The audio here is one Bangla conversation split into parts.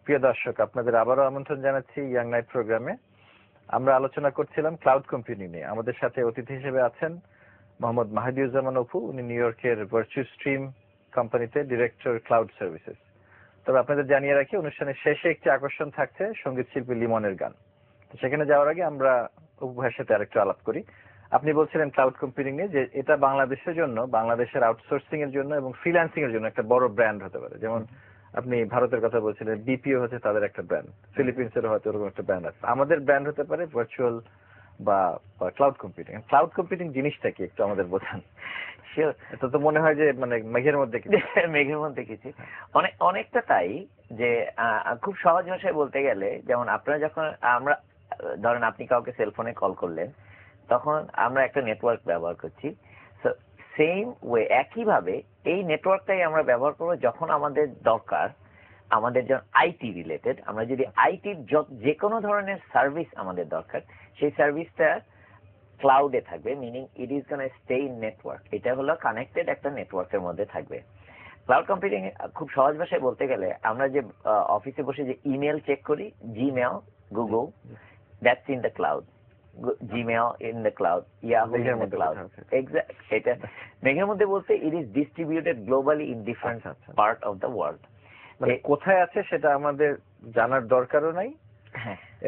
প্রিয় দর্শক, আপনাদের আবারও আমন্ত্রণ জানাচ্ছি ইয়াং নাইট প্রোগ্রামে। আমরা আলোচনা করছিলাম ক্লাউড কম্পিউটিং নিয়ে। আমাদের সাথে অতিথি হিসেবে আছেন মোহাম্মদ মাহিদুজ্জামান অপু। উনি নিউ ইয়র্কের ভার্চুয়াল স্ট্রিম কোম্পানিতে ডিরেক্টর ক্লাউড সার্ভিসেস। তবে আপনাদের জানিয়ে রাখি, অনুষ্ঠানের শেষে একটি আকর্ষণ থাকছে, সঙ্গীত শিল্পী লিমনের গান। তো সেখানে যাওয়ার আগে আমরা অপু ভাইয়ের সাথে আরেকটু আলাপ করি। আপনি বলছিলেন ক্লাউড কম্পিউটিং নিয়ে যে এটা বাংলাদেশের জন্য, বাংলাদেশের আউটসোর্সিং এর জন্য এবং ফ্রিল্যান্সিং এর জন্য একটা বড় ব্র্যান্ড হতে পারে। যেমন আপনি ভারতের কথা বলছিলেন, বিপিও হচ্ছে তাদের একটা ব্র্যান্ড, ফিলিপিন্সের হয়তো ওরকম একটা ব্র্যান্ড আছে। আমাদের ব্র্যান্ড হতে পারে ভার্চুয়াল বা ক্লাউড কম্পিউটিং। ক্লাউড কম্পিউটিং জিনিসটা কি একটু আমাদের বোঝান। এটা তো মনে হয় যে মানে মেঘের মধ্যে মেঘের মধ্যে কিছু অনেকটা তাই, যে খুব সহজ ভাষায় বলতে গেলে, যেমন আপনারা যখন আমরা ধরেন আপনি কাউকে সেলফোনে কল করলেন, তখন আমরা একটা নেটওয়ার্ক ব্যবহার করছি। সেম ওয়ে, একইভাবে এই নেটওয়ার্কটাই আমরা ব্যবহার করবো যখন আমাদের দরকার, আমাদের যখন আইটি রিলেটেড, আমরা যদি আইটির যে কোনো ধরনের সার্ভিস আমাদের দরকার, সেই সার্ভিসটা ক্লাউডে থাকবে, meaning it is gonna stay in network. এটা হলো কানেক্টেড একটা নেটওয়ার্কের মধ্যে থাকবে। ক্লাউড কম্পিউটিং খুব সহজ ভাষায় বলতে গেলে, আমরা যে অফিসে বসে যে ইমেল চেক করি, Gmail, Google, that's in the cloud. Gmail in the cloud, Yahoo in the cloud. Exact, এটা মেঘের মধ্যে বলতে it is distributed globally in different part of the world. মানে কোথায় আছে সেটা আমাদের জানার দরকারও নাই,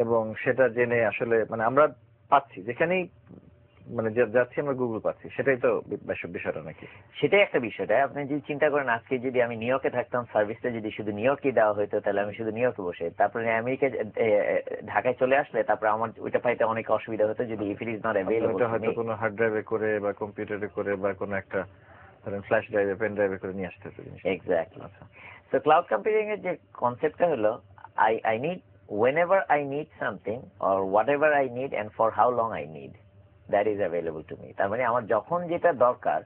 এবং সেটা জেনে আসলে মানে আমরা পাচ্ছি, যেখানেই মানে যাচ্ছি আমরা গুগল পাচ্ছি, সেটাই তো বিষয়টা নাকি? সেটাই একটা বিষয়টা। আপনি যদি চিন্তা করেন, আজকে যদি আমি নিউ ইয়র্কে থাকতাম, সার্ভিসটা যদি শুধু নিউ ইয়র্কে দেওয়া হতো, তাহলে আমি শুধু নিউ ইয়র্কে বসে, তারপরে আমেরিকা ঢাকায় চলে আসলে তারপরে আমার ওইটা পাইতে অনেক অসুবিধা হতো যদি if it is not available. হয়তো কোনো হার্ড ড্রাইভে করে বা কম্পিউটারে করে বা কোনো একটা ধরেন ফ্ল্যাশ ড্রাইভে, পেন ড্রাইভে করে নিয়ে আসতে হতো। এক্স্যাক্টলি। সো ক্লাউড কম্পিউটিং এর যে কনসেপ্টটা হলো, I need whenever I need something or whatever I need and for how long I need, that is available to me. তার মানে আমার যখন যেটা দরকার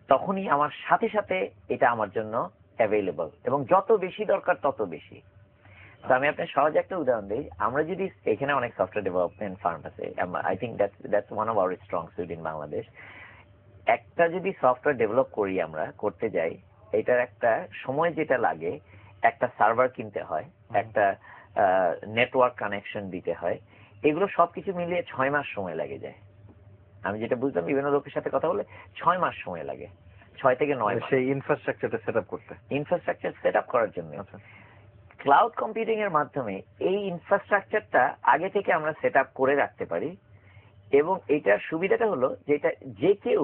তখনই আমার সাথে সাথে এটা আমার জন্য অ্যাভেলেবল, এবং যত বেশি দরকার তত বেশি। তো আমি আপনার সহজ একটা উদাহরণ দিই। আমরা যদি এখানে অনেক সফটওয়্যার ডেভেলপমেন্ট ফার্ম আছে, I think that's one of our strong sweet in Bangladesh. একটা যদি সফটওয়্যার ডেভেলপ করি, আমরা করতে যাই, এটার একটা সময় যেটা লাগে, একটা সার্ভার কিনতে হয়, একটা নেটওয়ার্ক কানেকশন দিতে হয়, এগুলো সবকিছু মিলিয়ে 6 মাস সময় লাগে যায়। আমি যেটা বুঝলাম, বিভিন্ন লোকের সাথে কথা বলে 6 মাস সময় লাগে, 6 থেকে 9 মাস সেই ইনফ্রাস্ট্রাকচারটা সেটআপ করতে। ইনফ্রাস্ট্রাকচার সেটআপ করার জন্য ক্লাউড কম্পিউটিং এর মাধ্যমে এই ইনফ্রাস্ট্রাকচারটা আগে থেকে আমরা সেটআপ করে রাখতে পারি, এবং এটার সুবিধাটা হলো যে এটা যে কেউ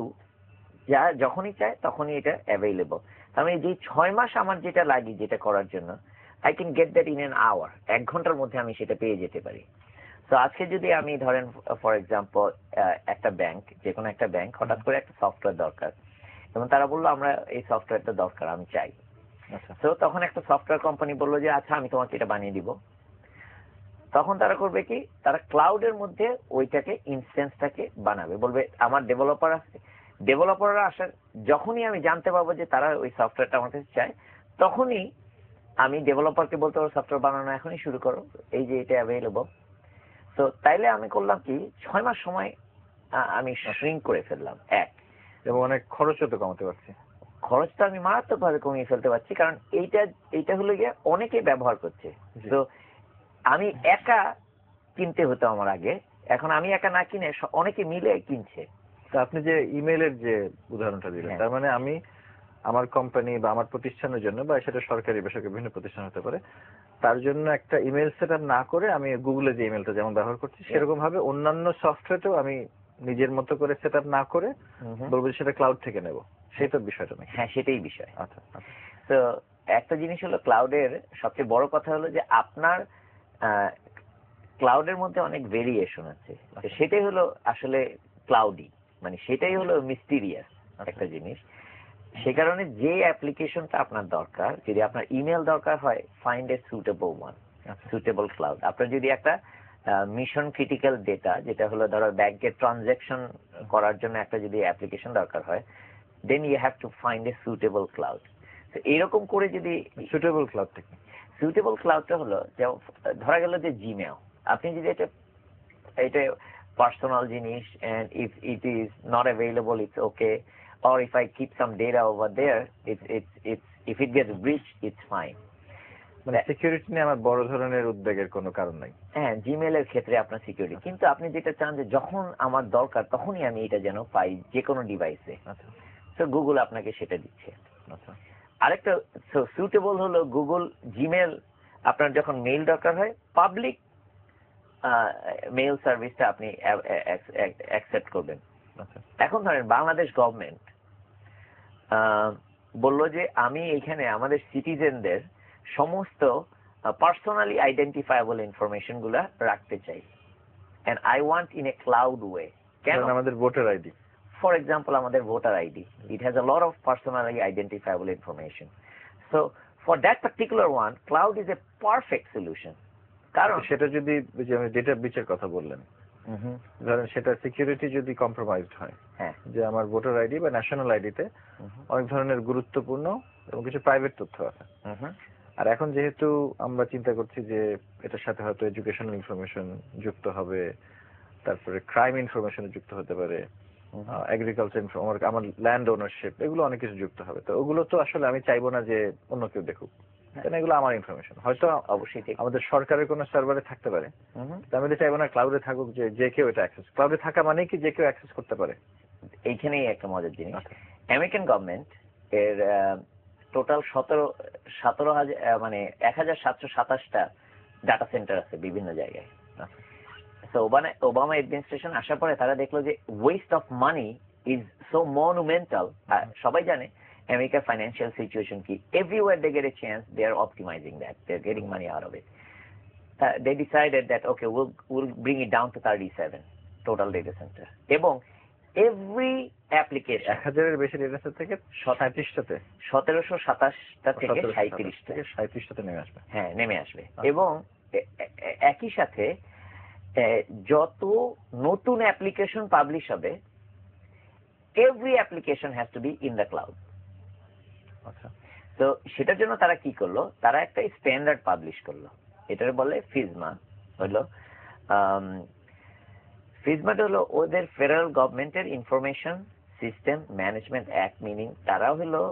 যা যখনই চায় তখনই এটা অ্যাভেলেবল। তার মানে যে 6 মাস আমার যেটা লাগে যেটা করার জন্য, I can get that in an hour, 1 ঘন্টার মধ্যে আমি সেটা পেয়ে যেতে পারি। তো আজকে যদি আমি ধরেন ফর এক্সাম্পল একটা ব্যাংক, যে কোনো একটা ব্যাংক হঠাৎ করে একটা সফটওয়্যার দরকার, এবং তারা বললো আমরা এই সফটওয়্যারটা দরকার, আমি চাই। তো তখন একটা সফটওয়্যার কোম্পানি বললো যে আচ্ছা আমি তোমাকে এটা বানিয়ে দিব। তখন তারা করবে কি, তারা ক্লাউডের মধ্যে ওইটাকে ইনস্ট্যান্সটাকে বানাবে, বলবে আমার ডেভেলপার আছে, ডেভেলপাররা আসার যখনই আমি জানতে পারবো যে তারা ওই সফটওয়্যারটা আমার কাছে চায়, তখনই আমি ডেভেলপারকে বলতে পারবো সফটওয়্যার বানানো এখনই শুরু করো, এই যে এটা অ্যাভেলেবল। তো তাইলে আমি করলাম কি, 6 মাস সময় আমি শ্রিঙ্ক করে ফেললাম, এবং অনেক খরচও তো কমাতে পারছি। খরচটা আমি মারাত্মক ভাবে কমিয়ে ফেলতে পারছি, কারণ এইটা হলো গিয়ে অনেকে ব্যবহার করছে। তো আমি একা কিনতে হতো আমার আগে, এখন আমি একা না কিনে অনেকে মিলে কিনছে। তা আপনি যে ইমেইলের যে উদাহরণটা দিলেন, তার মানে আমি আমার কোম্পানি বা আমার প্রতিষ্ঠানের জন্য, বা সেটা সরকারি বেসরকারি বিভিন্ন প্রতিষ্ঠান হতে পারে, তার জন্য একটা ইমেল সেটআপ না করে আমি গুগলে যে ইমেলটা যেমন ব্যবহার করছি, সেরকম ভাবে অন্যান্য সফটওয়্যারটাও আমি নিজের মতো করে সেটআপ না করে বলবো সেটা ক্লাউড থেকে নেব, সেই তো বিষয়টা নাকি? হ্যাঁ, সেটাই বিষয়। আচ্ছা। তো একটা জিনিস হলো, ক্লাউডের সবচেয়ে বড় কথা হলো যে আপনার ক্লাউডের মধ্যে অনেক ভেরিয়েশন আছে। সেটাই হলো আসলে ক্লাউডি, মানে সেটাই হলো মিস্টিরিয়াস একটা জিনিস। সে কারণে যে অ্যাপ্লিকেশনটা আপনার দরকার, যদি আপনার ইমেল দরকার হয়, find a suitable one, suitable cloud. আপনার যদি একটা মিশন ক্রিটিক্যাল ডেটা, যেটা হলো ধরো ব্যাংকের ট্রানজাকশন করার জন্য একটা যদি অ্যাপ্লিকেশন দরকার হয়, then you have to find a suitable cloud. তো এরকম করে যদি সুটেবল ক্লাউডটা কি? সুটেবল ক্লাউডটা হলো, যেমন ধরা গেল যে জিমেল, আপনি যদি এটা পার্সোনাল জিনিস, and if it is not available it's okay, or if I keep some data over there, it's if it gets breached, it's fine. মানে সিকিউরিটি নিয়ে আমার বড় ধরনের উদ্বেগের কোনো কারণ নাই। হ্যাঁ, জিমেইলের ক্ষেত্রে আপনার সিকিউরিটি, কিন্তু আপনি যেটা চান যে যখন আমার দরকার তখনই আমি এটা যেন পাই যে কোনো ডিভাইসে, আচ্ছা, তো গুগল আপনাকে সেটা দিচ্ছে। আচ্ছা, আরেকটা সুটেবল হলো গুগল জিমেইল, আপনার যখন মেইল দরকার হয় পাবলিক মেইল সার্ভিসটা আপনি অ্যাকসেপ্ট করবেন। আচ্ছা, এখন ধরেন বাংলাদেশ গভর্নমেন্ট বলল যে আমি এখানে আমাদের সিটিজেনদের সমস্ত পার্সোনালি আইডেন্টিফায়াবল ইনফরমেশন গুলা রাখতে চাই, and I want in a cloud way. কেন? আমাদের ভোটার আইডি, ফর এক্সাম্পল আমাদের voter ID, it has a lot of personally identifiable information, so for that particular one cloud is a perfect solution. কারণ সেটা যদি যে আমি ডেটা ব্রিচের কথা বললেন, ধরেন সেটা সিকিউরিটি যদি কম্প্রোমাইজড হয়, হ্যাঁ, যে আমার ভোটার আইডি বা ন্যাশনাল আইডিতে অনেক ধরনের গুরুত্বপূর্ণ এবং কিছু প্রাইভেট তথ্য আছে, আর এখন যেহেতু আমরা চিন্তা করছি যে এটার সাথে হয়তো এডুকেশনাল ইনফরমেশন যুক্ত হবে, তারপরে ক্রাইম ইনফরমেশন যুক্ত হতে পারে, এগ্রিকালচার আমার ল্যান্ড ওনারশিপ, এগুলো অনেক কিছু যুক্ত হবে, তো ওগুলো তো আসলে আমি চাইবো না যে অন্য কেউ দেখুক, কারণ এগুলো আমার ইনফরমেশন। হয়তো অবশ্যই ঠিক, আমাদের সরকারের কোনো সার্ভারে থাকতে পারে, আমি তো চাইবো না ক্লাউডে থাকুক যে কেউ এটা অ্যাক্সেস, ক্লাউডে থাকা মানে কি যে কেউ অ্যাক্সেস করতে পারে। এইখানেই একটা মজার জিনিস, আমেরিকান গভর্নমেন্ট এর টোটাল 17,000 মানে 1,727টা ডাটা সেন্টার আছে বিভিন্ন জায়গায়। তো ওবামা অ্যাডমিনিস্ট্রেশন আসার পরে তারা দেখলো যে waste of money is so monumental. সবাই জানে আমেরিকার ফাইন্যান্সিয়াল সিচুয়েশন কি, everywhere they get a chance they are optimising that, they are getting money out of it. They decided that okay, we'll bring it down to 37 total data center, এবং every application 1000 এর বেশি ডেটা সেট থেকে 37টাতে 1727টা থেকে 37টাতে নেমে আসবে। হ্যাঁ, নেমে আসবে। এবং একই সাথে যত নতুন অ্যাপ্লিকেশন পাবলিশ হবে, every application has to be in the cloud. আচ্ছা, তো সেটার জন্য তারা কি করলো, তারা একটা স্ট্যান্ডার্ড পাবলিশ করলো, এটার বলে ফিজমা। হলো ফিজমাটা হলো ওদের ফেডারেল গভর্নমেন্টের information system management act, meaning তারা হলো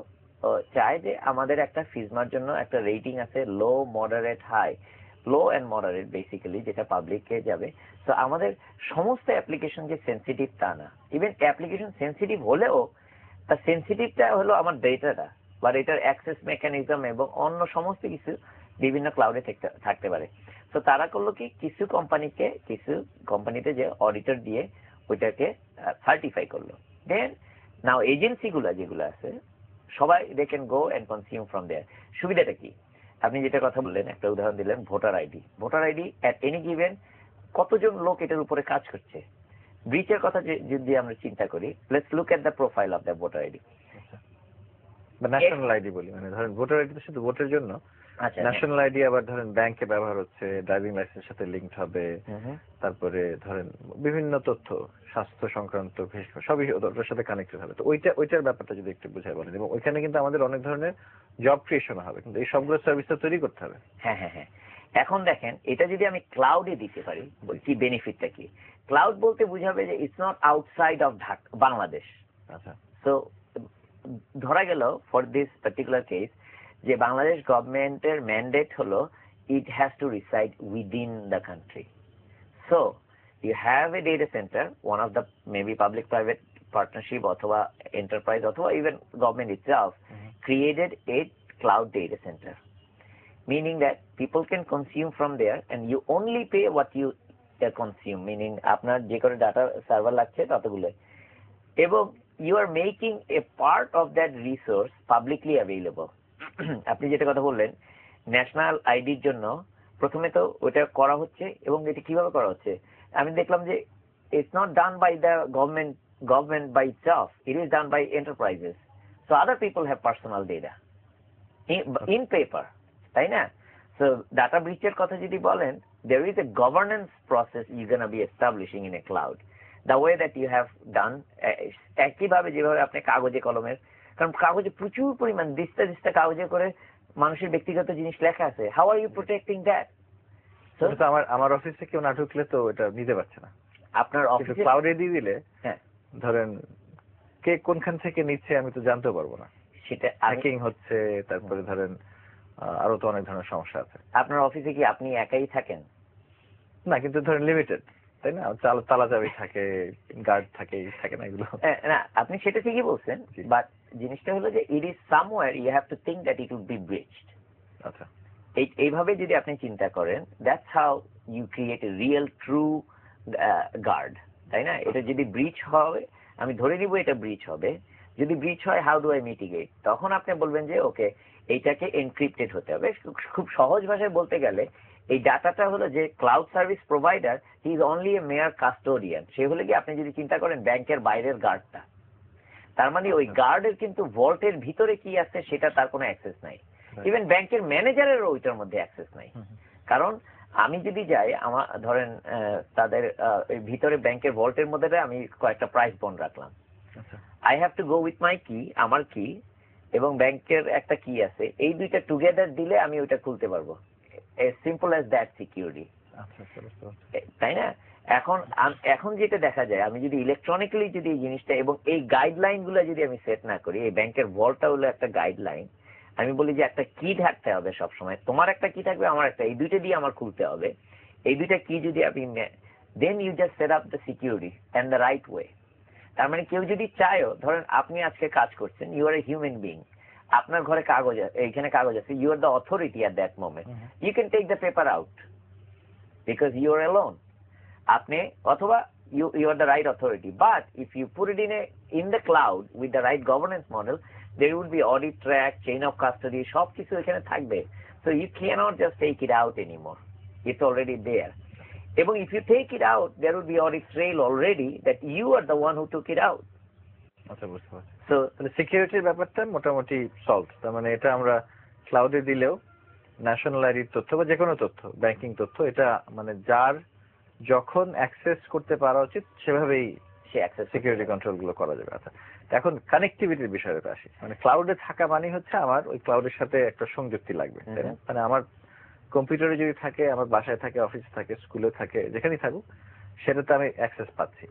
চায় যে আমাদের একটা ফিজমার জন্য একটা রেটিং আছে, low, moderate, high. Low and moderate basically যেটা পাবলিককে যাবে। তো আমাদের সমস্ত অ্যাপ্লিকেশন যে সেন্সিটিভ তা না, ইভেন অ্যাপ্লিকেশন সেন্সিটিভ হলেও তার সেন্সিটিভটা হলো আমার ডেটাটা বা এটার অ্যাক্সেস মেকানিজম এবং অন্য সমস্ত কিছু বিভিন্ন ক্লাউডে থাকতে পারে। তো তারা করলো কি, কিছু কোম্পানিতে যে অডিটর দিয়ে ওইটাকে সার্টিফাই করলো। দেন নাও এজেন্সি গুলা যেগুলো আছে সবাই they can go and consume from there. সুবিধাটা কি, আপনি যেটা কথা বললেন, একটা উদাহরণ দিলেন voter ID. Voter ID at any given কতজন লোক এটার উপরে কাজ করছে। ব্রিচের কথা যদি আমরা চিন্তা করি, let's look at the profile of the voter ID বা ন্যাশনাল আইডি বলি, মানে ধরেন ভোটার আইডি তো শুধু ভোটের জন্য, ন্যাশনাল আইডি আবার ধরেন ব্যাংকে ব্যবহার হচ্ছে, ড্রাইভিং লাইসেন্সের সাথে লিঙ্কড হবে, তারপরে ধরেন বিভিন্ন তথ্য স্বাস্থ্য সংক্রান্ত সবই ওটার সাথে কানেক্টেড হবে। তো ওইটার ব্যাপারটা যদি একটু বুঝাই বলেন, এবং ওইখানে কিন্তু আমাদের অনেক ধরনের জব ক্রিয়েশন হবে, কিন্তু এই সবগুলো সার্ভিসটা তৈরি করতে হবে। হ্যাঁ হ্যাঁ হ্যাঁ, এখন দেখেন এটা যদি আমি ক্লাউডে দিতে পারি কি বেনিফিটটা কি। ক্লাউড বলতে বুঝাবে যে it's not outside of Bangladesh. আচ্ছা, সো ধরা গেল ফর দিস পার্টিকুলার কেস যে বাংলাদেশ গভর্নমেন্টের ম্যান্ডেট হলো it has to reside within the country. So you have a data center, one of the maybe public private partnership অথবা enterprise অথবা even government itself created a cloud data center, meaning that people can consume from there and you only pay what you consume, meaning আপনার যে করে ডাটা সার্ভার লাগছে ততগুলো, এবং you are making a part of that resource publicly available. আপনি যেটা কথা বললেন ন্যাশনাল আইডির জন্য প্রথমে তো ওটা করা হচ্ছে, এবং এটা কিভাবে করা হচ্ছে আমি দেখলাম যে it's not done by the government by itself, it is done by enterprises, so other people have personal data in paper, তাই না? So data breach এর কথা যদি বলেন, there is a governance process you're going to be establishing in a cloud, the way that you have done একইভাবে যেভাবে আপনি কাগজে কলমের, কারণ কাগজে প্রচুর পরিমাণ দিস্তা কাগজে করে মানুষের ব্যক্তিগত জিনিস লেখা আছে, how are you protecting that? তো আমার অফিসে কেউ না ঢুকলে তো এটা নিতে পারছে না, আপনার অফিসে ক্লাউডে দিয়ে দিলে, হ্যাঁ ধরেন কে কোনখান থেকে নিচ্ছে আমি তো জানতেও পারবো না। সেটা হ্যাকিং হচ্ছে, তারপরে ধরেন আরো তো অনেক ধরনের সমস্যা আছে। আপনার অফিসে কি আপনি একাই থাকেন? না, কিন্তু ধরেন লিমিটেড, তাই না? তালা চাবি থাকে, গার্ড থাকে না এগুলো? না, আপনি সেটা ঠিকই বলছেন, বাট জিনিসটা হলো যে it is somewhere you have to think that it would be breached. আচ্ছা, এইভাবে যদি আপনি চিন্তা করেন, that's how you create a real true guard, তাই না? এটা যদি ব্রিচ হবে, আমি ধরে নিব এটা ব্রিচ হবে। যদি ব্রিচ হয়, হাউ ডু আই মিটিগেট? তখন আপনি বলবেন যে ওকে, এইটাকে এনক্রিপ্টেড হতে হবে। খুব সহজ ভাষায় বলতে গেলে এই ডাটাটা হলো যে cloud service provider he is only a mere custodian. সে হলে কি আপনি যদি চিন্তা করেন ব্যাংকের বাইরের গার্ডটা, তার মানে ওই গার্ডের কিন্তু ভল্টের ভিতরে কি আছে সেটা তার কোনো অ্যাক্সেস নাই। ইভেন ব্যাংকের ম্যানেজারেরও ওইটার মধ্যে অ্যাক্সেস নাই। কারণ আমি যদি যাই, আমার ধরেন তাদের ভিতরে ব্যাংকের ভল্টের মধ্যে আমি কয়েকটা প্রাইস বন্ড রাখলাম, I have to go with my কি, আমার কি এবং ব্যাংকের একটা কি আছে, এই দুইটা টুগেদার দিলে আমি ওইটা খুলতে পারবো। সিম্পল অ্যাজ দ্যাট সিকিউরিটি, তাই না? এখন যেটা দেখা যায়, আমি যদি ইলেকট্রনিক্যালি যদি এই জিনিসটা এবং এই গাইডলাইন গুলো যদি আমি সেট না করি, এই ব্যাংকের ভল্টটা হলো একটা গাইডলাইন। আমি বলি যে একটা কি থাকতে হবে সবসময়, তোমার একটা কি থাকবে, আমার একটা, এই দুইটা দিয়ে আমার খুলতে হবে। এই দুইটা কি যদি আপনি দেন you just set up the security and the right way. তার মানে কেউ যদি চায়ও, ধরেন আপনি আজকে কাজ করছেন, you are a human being, আপনার ঘরে কাগজ, এইখানে কাগজ আছে, you are the authority at that moment, you can take the paper out because you are alone. আপনি অথবা you are the right authority, but if you put it in the cloud with the right governance model, there would be audit track, chain of custody, সব কিছু এখানে থাকবে। So you cannot just take it out anymore, it's already there. এবং if you take it out, there would be audit trail already that you are the one who took it out. আচ্ছা, বুঝতে পারছি। তো সিকিউরিটির ব্যাপারটা মোটামুটি সলভ। তার মানে এটা আমরা ক্লাউডে দিলেও ন্যাশনাল আইডির তথ্য বা যে কোনো তথ্য, ব্যাংকিং তথ্য, এটা মানে যার যখন অ্যাক্সেস করতে পারা উচিত সেভাবেই সে অ্যাক্সেস সিকিউরিটি কন্ট্রোল গুলো করা যাবে। আচ্ছা, এখন কানেক্টিভিটির বিষয়টা আসি। মানে ক্লাউডে থাকা মানে হচ্ছে আমার ওই ক্লাউডের সাথে একটা সংযুক্তি লাগবে, তাই না? মানে আমার কম্পিউটারে যদি থাকে, আমার বাসায় থাকে, অফিসে থাকে, স্কুলে থাকে, যেখানেই থাকুক, সেটাতে আমি অ্যাক্সেস পাচ্ছি।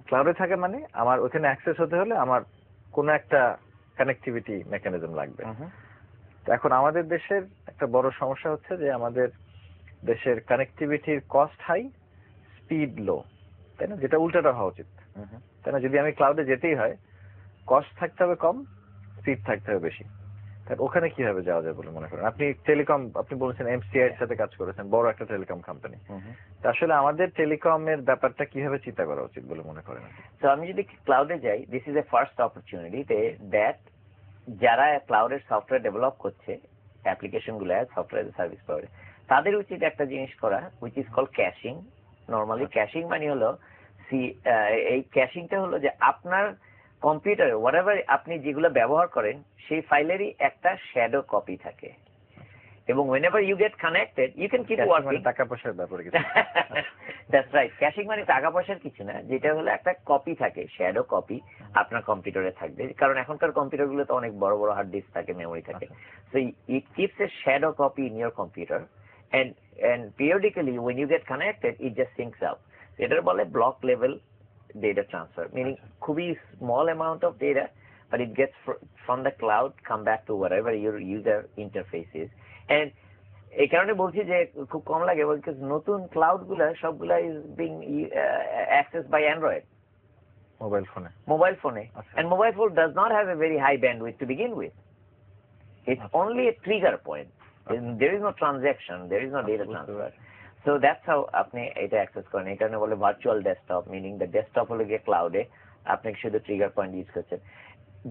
ক্লাউডে থাকে মানে আমার ওখানে অ্যাক্সেস হতে হলে আমার কোনো একটা কানেক্টিভিটি মেকানিজম লাগবে। তো এখন আমাদের দেশের একটা বড় সমস্যা হচ্ছে যে আমাদের দেশের কানেক্টিভিটির কস্ট হাই, স্পিড লো, তাই না? যেটা উল্টাটা হওয়া উচিত, তাই না? যদি আমি ক্লাউডে যেতেই হয়, কস্ট থাকতে হবে কম, স্পিড থাকতে হবে বেশি। ওখানে কিভাবে যাওয়া যায় বলে মনে করেন? আপনি টেলিকম, আপনি বলেছেন এমসিআই এর সাথে কাজ করেছেন, বড় একটা টেলিকম কোম্পানি। আসলে আমাদের টেলিকমের ব্যাপারটা কিভাবে চিন্তা করা উচিত বলে মনে করেন? তো আমি যদি ক্লাউডে যাই, this is a first opportunity that যারা ক্লাউডের সফটওয়্যার ডেভেলপ করছে, অ্যাপ্লিকেশন গুলো সফটওয়্যার সার্ভিস প্রোভাইডার, তাদের উচিত একটা জিনিস করা হুইচ ইজ কল ক্যাশিং। নর্মালি ক্যাশিং মানে হলো এই ক্যাশিংটা হলো যে আপনার কম্পিউটারে হোয়াটএভার আপনি যেগুলো ব্যবহার করেন সেই ফাইলেরই একটা শ্যাডো কপি থাকে, এবং whenever you get connected you can keep working. টাকা পয়সার ব্যাপারে কিছু? That's right, ক্যাশিং মানে টাকা পয়সার কিছু না, যেটা হলো একটা কপি থাকে, শ্যাডো কপি আপনার কম্পিউটারে থাকবে। কারণ এখনকার কম্পিউটার গুলো তো অনেক বড় বড় হার্ড ডিস্ক থাকে, মেমোরি থাকে। So it keeps a shadow copy in your computer and periodically when you get connected it just syncs up. এটার বলে block level data transfer, meaning খুবই small amount of data but it gets from the cloud come back to whatever your user interface is. And এই কারণে বলছি যে খুব কম লাগে, বিকজ নতুন ক্লাউড গুলা সবগুলা is being access by Android mobile ফোনে and mobile phone does not have a very high bandwidth to begin with. It's only a trigger point. There is no transaction, there is no data transfer. So that's how আপনি এটা অ্যাক্সেস করেন। এই কারণে বলে virtual desktop, meaning the desktop হলো গিয়ে ক্লাউডে, আপনি শুধু ট্রিগার পয়েন্ট ইউজ করছেন।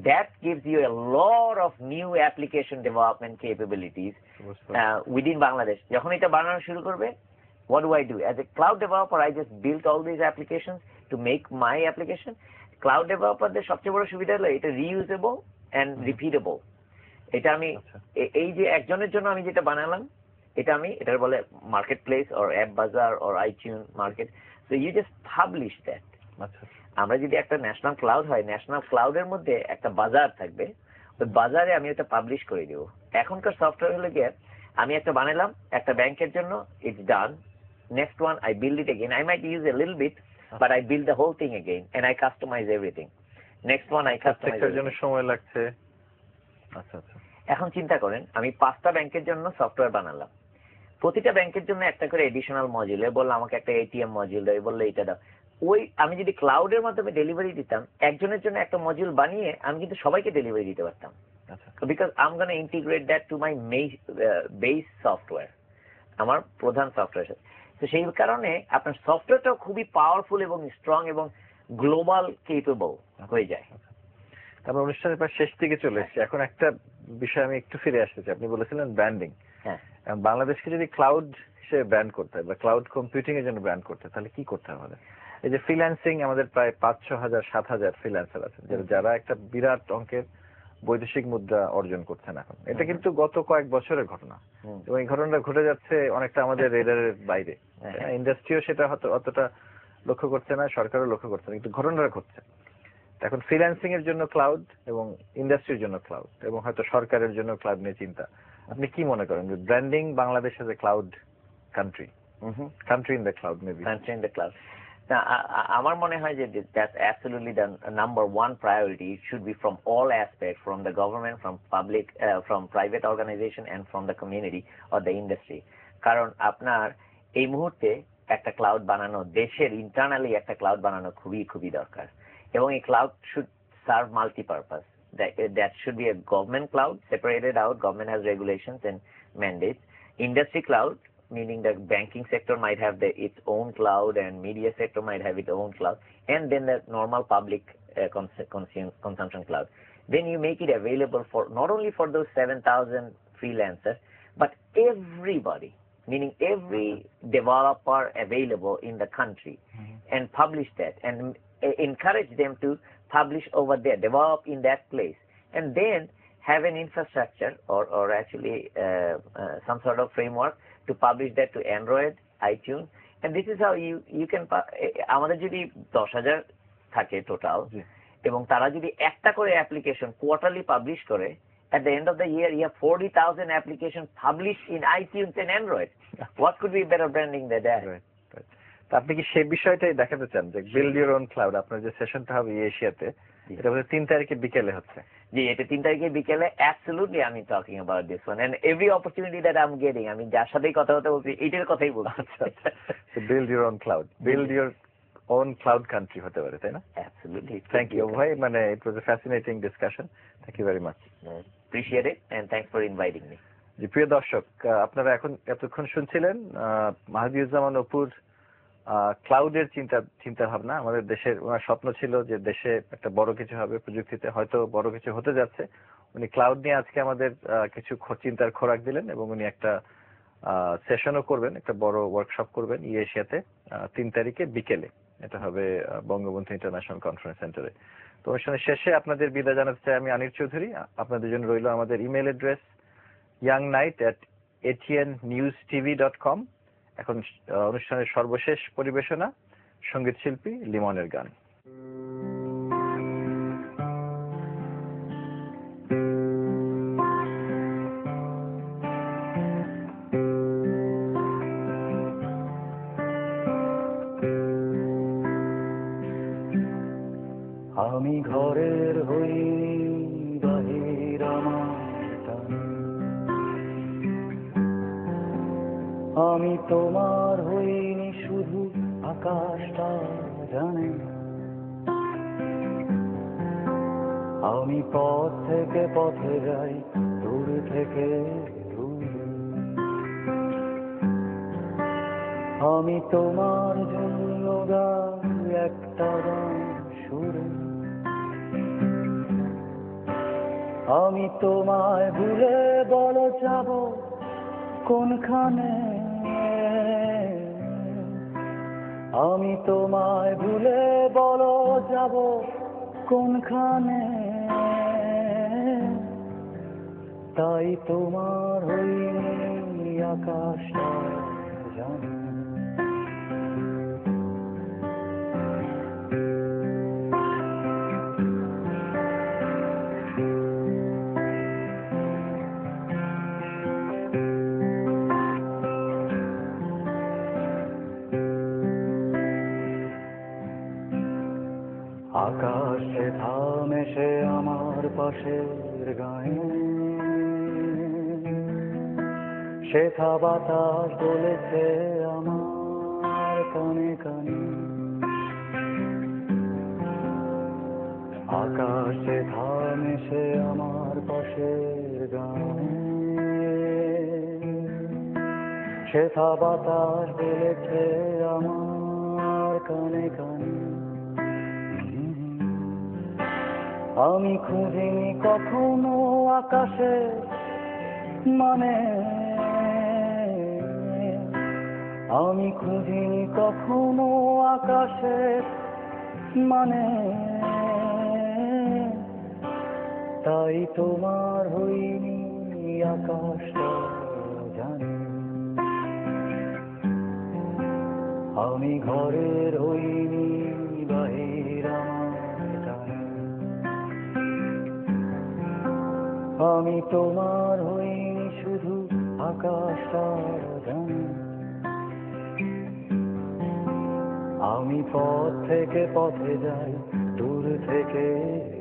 That gives you a lot of new application development capabilities within Bangladesh. যখন এটা বানানো শুরু করবে, what do I do? As a cloud developer, I just built all these applications to make my application. Cloud developerদের সবচেয়ে বড় সুবিধা হলো এটা reusable and repeatable. এটা আমি এই যে একজনের জন্য আমি যেটা বানালাম, এটার বলে মার্কেট প্লেস or অ্যাপ বাজার or iTunes market. So you just publish that. আমরা যদি একটা ন্যাশনাল ক্লাউড হয়, ন্যাশনাল ক্লাউডের মধ্যে একটা বাজার থাকবে, ওই বাজারে আমি এটা পাবলিশ করে দেবো। এখনকার সফটওয়্যার হলে গিয়ে আমি একটা বানালাম একটা ব্যাংকের জন্য, it's done, next one I build it again, I might use a little bit but I build the whole thing again and I customize everything. Next one I প্রত্যেকটার জন্য সময় লাগছে। আচ্ছা আচ্ছা। এখন চিন্তা করেন আমি 5টা ব্যাংকের জন্য সফটওয়্যার বানালাম, প্রতিটা ব্যাংকের জন্য একটা করে এডিশনাল মডিউল, বললাম আমাকে একটা এটিএম মডিউল দাও, বললো এটা দাও। ওই আমি যদি ক্লাউডের মাধ্যমে ডেলিভারি দিতাম, একজনের জন্য একটা মডিউল বানিয়ে আমি কিন্তু সবাইকে ডেলিভারি দিতে পারতাম, because I am gonna integrate that to my base software, আমার প্রধান সফটওয়্যার। তো সেই কারণে আপনার সফটওয়্যারটাও খুবই পাওয়ারফুল এবং স্ট্রং এবং গ্লোবাল কেপেবল হয়ে যায়। আমরা অনুষ্ঠানের প্রায় শেষ দিকে চলে এসেছি। এখন একটা বিষয় আমি একটু ফিরে আসতে চাই। আপনি বলেছিলেন ব্র্যান্ডিং। হ্যাঁ, বাংলাদেশকে যদি ক্লাউড হিসেবে ব্র্যান্ড করতে হয় বা ক্লাউড কম্পিউটিং এর জন্য ব্র্যান্ড করতে হয়, তাহলে কি করতে হবে? এই যে ফ্রিল্যান্সিং, আমাদের প্রায় 5-6 হাজার 7 হাজার ফ্রিল্যান্সার আছেন যারা একটা বিরাট অঙ্কের বৈদেশিক মুদ্রা অর্জন করছেন এখন। এটা কিন্তু গত কয়েক বছরের ঘটনা এবং এই ঘটনাটা ঘটে যাচ্ছে অনেকটা আমাদের রেডারের বাইরে। ইন্ডাস্ট্রিও সেটা হয়তো অতটা লক্ষ্য করছে না, সরকারও লক্ষ্য করছে না, কিন্তু ঘটনাটা ঘটছে। এখন ফ্রিল্যান্সিং এর জন্য ক্লাউড এবং ইন্ডাস্ট্রির জন্য ক্লাউড এবং হয়তো সরকারের জন্য ক্লাউড নিয়ে চিন্তা। আপনি কি মনে করেন যে branding Bangladesh as a cloud country, country in the cloud, maybe country in the cloud? না, আমার মনে হয় যে that's absolutely the number one priority. It should be from all aspects, from the government, from public, from private organization and from the community or the industry. কারণ আপনার এই মুহূর্তে একটা ক্লাউড বানানো, দেশের ইন্টারনালি একটা ক্লাউড বানানো খুবই খুবই দরকার, এবং এই cloud should serve multipurpose. That should be a government cloud, separated out. Government has regulations and mandates. Industry cloud, meaning the banking sector might have its own cloud and media sector might have its own cloud, and then the normal public consumption cloud. Then you make it available for not only for those 7,000 freelancers, but everybody, meaning every developer available in the country, and publish that and encourage them to publish over there, develop in that place, and then have an infrastructure or actually some sort of framework to publish that to Android, iTunes, and this is how you can আমাদের যদি 10,000 থাকে টোটাল এবং তারা যদি একটা করে অ্যাপ্লিকেশন কোয়ার্টারলি পাবলিশ করে, at the end of the year you have 40,000 applications published in iTunes and Android. What could be better branding than that? Right. আপনি কি সেই বিষয়টাই দেখাতে চান যে বিল্ড ইউর ওন ক্লাউড? আপনার যে সেশনটা হবে এশিয়াতে, এটা বোধহয় 3 তারিখে বিকেলে হচ্ছে। জি, এটা 3 তারিখে বিকেলে। অ্যাবসলিউটলি আমি talking about this one and every opportunity that I am getting, আমি যার সাথেই কথা বলছি এটার কথাই বলছি। Build your own cloud, build your own cloud country হতে পারে, তাই না? অ্যাবসলিউটলি। থ্যাংক ইউ ভাই, মানে it was a fascinating discussion. Thank you very much. Appreciate it and thanks for inviting me. জি, প্রিয় দর্শক, আপনারা এতক্ষণ শুনছিলেন মাহদিউজ্জামান অপুর ক্লাউডের চিন্তা ভাবনা। আমাদের দেশের ওনার স্বপ্ন ছিল যে দেশে একটা বড় কিছু হবে প্রযুক্তিতে, হয়তো বড় কিছু হতে যাচ্ছে। উনি ক্লাউড নিয়ে আজকে আমাদের কিছু চিন্তার খোরাক দিলেন এবং উনি একটা সেশনও করবেন, একটা বড় ওয়ার্কশপ করবেন এশিয়াতে 3 তারিখে বিকেলে। এটা হবে বঙ্গবন্ধু ইন্টারন্যাশনাল কনফারেন্স সেন্টারে। তো অনুষ্ঠানের শেষে আপনাদের বিদায় জানাতে চাই আমি, আনির চৌধুরী। আপনাদের জন্য রইল আমাদের ইমেল অ্যাড্রেস youngnight@atnnewstv.com। এখন অনুষ্ঠানের সর্বশেষ পরিবেশনা, সঙ্গীত শিল্পী লিমনের গান। আমি ঘরের হই বাহির আমার টান, আমি তোমার হইনি শুধু আকাশটা জানে, আমি পথ থেকে পথে যাই দূর থেকে দূরে, আমি তোমার জন্য গাই একটা গান সুরে, আমি তোমায় ভুলে বলো যাব কোনখানে, আমি তোমায় ভুলে বলো যাব কোনখানে, তাই তোমার হইনি আকাশটা জানি। আকাশে পাশের গায়ে শেখা বাতাস বলেছে আমার কানে কানে আকাশে থামেছে আমার পাশের গায়ে শেখা বাতাস বলেছে আমার কানে কানে আমি খুঁজিনি কখনো আকাশে মানে আমি খুঁজিনি কখনো আকাশে মানে তাই তোমার হইনি আকাশটা জানি আমি ঘরের হইনি বাহির আমার জানি আমি তোমার হইনি শুধু আকাশটা জানি আমি পথ থেকে পথে যাই দূর থেকে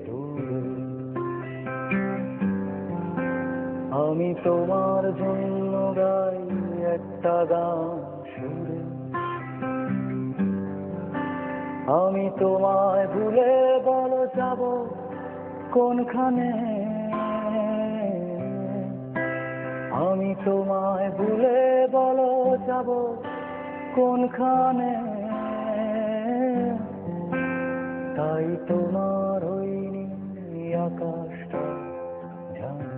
দূরে আমি তোমার জন্য গাই একটা গান সুরে আমি তোমায় ভুলে বলো যাব কোনখানে আমি তোমায় ভুলে বলো যাব কোনখানে তাই তোমার হইনি আকাশটা জানি